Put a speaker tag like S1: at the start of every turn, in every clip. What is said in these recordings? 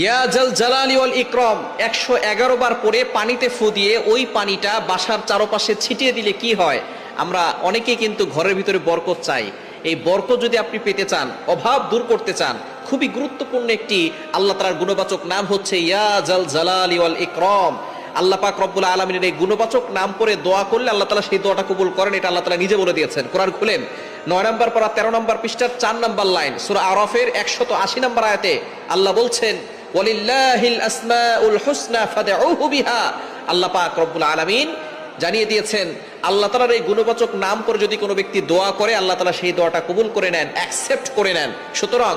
S1: ইয়া জাল জালালি ওয়াল ইকরাম 111 বার পরে পানিতে ফু দিয়ে ওই পানিটা বাসার চারপাশে ছিটিয়ে দিলে কি হয়? আমরা অনেকেই কিন্তু ঘরের ভিতরে বরকত চাই। এই বরকত যদি আপনি পেতে চান, অভাব দূর করতে চান, খুবই গুরুত্বপূর্ণ একটি আল্লাহ তাআলার গুণবাচক নাম হচ্ছে ইয়া জাল জালালি ওয়াল ইকরাম। আল্লাহ পাক রব্বুল আলামিনের এই গুণবাচক নাম করে দোয়া করলে আল্লাহ তাআলা সেই দোয়াটা কবুল করেন। এটা আল্লাহ তাআলা নিজে বলে দিয়েছেন। কোরআন খুলেন 9 নম্বর পারা 13 নম্বর পৃষ্ঠার 4 নম্বর লাইন, সূরা আরাফের 180 নম্বর আয়াতে আল্লাহ বলছেন ওয়ালিল্লাহিল আসমাউল হুসনা ফাদউহু বিহা। আল্লাহ পাক রব্বুল আলামিন জানিয়ে দিয়েছেন আল্লাহ তাআলার এই গুণবাচক নাম করে যদি কোনো ব্যক্তি দোয়া করে আল্লাহ তাআলা সেই দোয়াটা কবুল করে নেন, অ্যাকসেপ্ট করে নেন। সুতরাং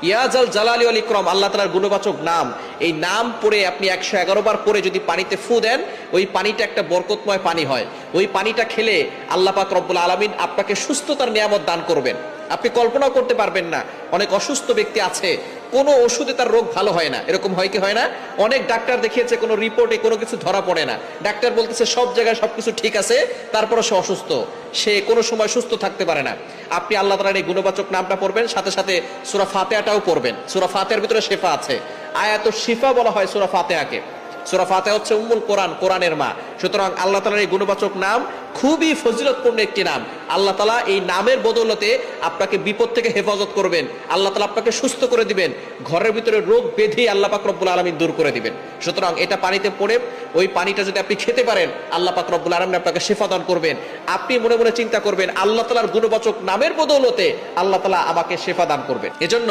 S1: ইয়া জাল জালালি ওয়াল ইকরাম আল্লাহ তাআলার গুণবাচক নাম, এই নাম পড়ে আপনি 111 বার পরে যদি পানিতে ফু দেন, ওই পানিটা একটা বরকতময় পানি হয়। ওই পানিটা খেলে আল্লাহ পাক রব্বুল আলামিন আপনাকে সুস্থতার নিয়ামত দান করবেন। আপনি কল্পনাও করতে পারবেন না, অনেক অসুস্থ ব্যক্তি আছে, কোনো ওষুধে তার রোগ ভালো হয় না। এরকম হয় কি হয় না? অনেক ডাক্তার দেখিয়েছে, কোনো রিপোর্টে কোনো কিছু ধরা পড়ে না। ডাক্তার বলতেছে সব জায়গায় সবকিছু ঠিক আছে, তারপরে সে অসুস্থ, সে কোনো সময় সুস্থ থাকতে পারে না। আপনি আল্লাহ তাআলার এই গুণবাচক নামটা পড়বেন, সাথে সাথে সূরা ফাতিহাটাও পড়বেন। সূরা ফাতিহার ভিতরে শিফা আছে, আয়াতুশ শিফা বলা হয় সূরা ফাতিহাকে। সূরা ফাতিহা হচ্ছে উম্মুল কোরআন, কোরআনের মা। সুতরাং আল্লাহ তাআলার এই গুণবাচক নাম খুবই ফজিলতপূর্ণ একটি নাম। আল্লাহ তাআলা এই নামের বদৌলতে আপনাকে বিপদ থেকে হেফাজত করবেন, আল্লাহ তাআলা আপনাকে সুস্থ করে দিবেন, ঘরের ভিতরে রোগ ব্যাধি আল্লাহ পাক রব্বুল আলামিন দূর করে দিবেন। সুতরাং এটা পানিতে পড়ে ওই পানিটা যদি আপনি খেতে পারেন, আল্লাহ পাক রব্বুল আলামিন আপনাকে শিফা দান করবেন। আপনি মনে মনে চিন্তা করবেন আল্লাহ তাআলার গুণবাচক নামের বদৌলতে আল্লাহ তাআলা আমাকে শিফা দান করবেন। এজন্য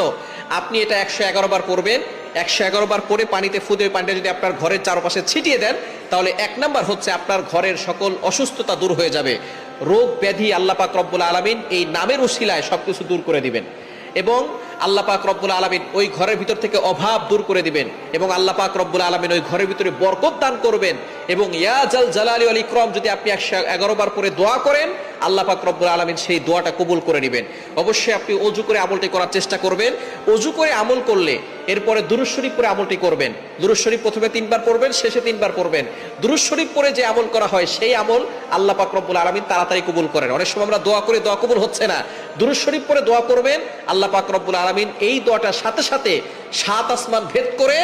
S1: আপনি এটা 111 বার পড়বেন। 111 বার পরে পানিতে ফু দিয়ে পানিটা যদি আপনার ঘরের চারপাশে ছিটিয়ে দেন, তাহলে 1 নাম্বার হচ্ছে আপনার ঘরের সকল অসুস্থতা দূর হয়ে যাবে। রোগ ব্যাধি আল্লাহ পাক রব্বুল আলামিন এই নামের উসিলায় সবকিছু দূর করে দিবেন, এবং আল্লাহ পাক রব্বুল আলামিন ওই ঘরের ভিতর থেকে অভাব দূর করে দিবেন, এবং আল্লাহ পাক রব্বুল আলামিন ওই ঘরের ভিতরে বরকত দান করবেন। এবং ইয়া জাল জালালি ওয়াল ইকরাম যদি আপনি 111 বার পরে দোয়া করেন, আল্লাহ পাক রব্বুল আলামিন সেই দোয়াটা কবুল করে নেবেন। অবশ্যই আপনি ওযু করে আমলটি করার চেষ্টা করবেন। ওযু করে আমল করলে এরপরে দুরূদ শরীফ পড়ে আমলটি করবেন। দুরূদ শরীফ প্রথমে 3 বার পড়বেন, শেষে 3 বার পড়বেন। দুরূদ শরীফ পড়ে যে আমল করা হয় সেই আমল আল্লাহ পাক রব্বুল আলামিন তাড়াতাড়ি কবুল করেন। অনেক সময় আমরা দোয়া করে দোয়া কবুল হচ্ছে না, দুরূদ শরীফ পড়ে দোয়া করবেন, আল্লাহ পাক রব্বুল আলামিন এই দোয়াটার সাথে সাথে 7 আসমান ভেদ করে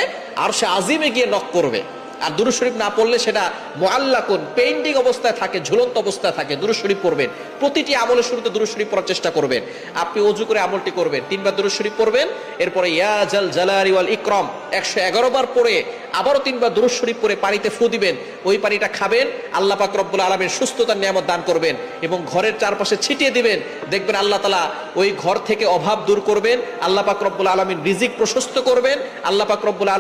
S1: আরশে আজিমে গিয়ে নক করবে। আর দুরূদ শরীফ না পড়লে সেটা মুআল্লাকুন, পেন্ডিং অবস্থায় থাকে, ঝুলন্ত অবস্থায় থাকে। দুরূদ শরীফ পড়বেন, প্রতিটি আমলের শুরুতে দুরূদ শরীফ পড়ার চেষ্টা করবেন। আপনি ওযু করে আমলটি করবেন, 3 বার দুরূদ শরীফ পড়বেন, এরপরে ইয়া জাল জালালি ওয়াল ইকরাম 111 বার পড়ে আবারও 3 বার দুরূদ শরীফ পড়ে পানিতে ফু দিবেন। ওই পানিটা খাবেন, আল্লাহ পাক রব্বুল আলামিন সুস্থতার নিয়ামত দান করবেন, এবং ঘরের চারপাশে ছিটিয়ে দিবেন। দেখবেন আল্লাহ তাআলা ওই ঘর থেকে অভাব দূর করবেন, আল্লাহ পাক রব্বুল আলামিন রিজিক প্রশস্ত করবেন, আল্লাহ পাক রব্বুল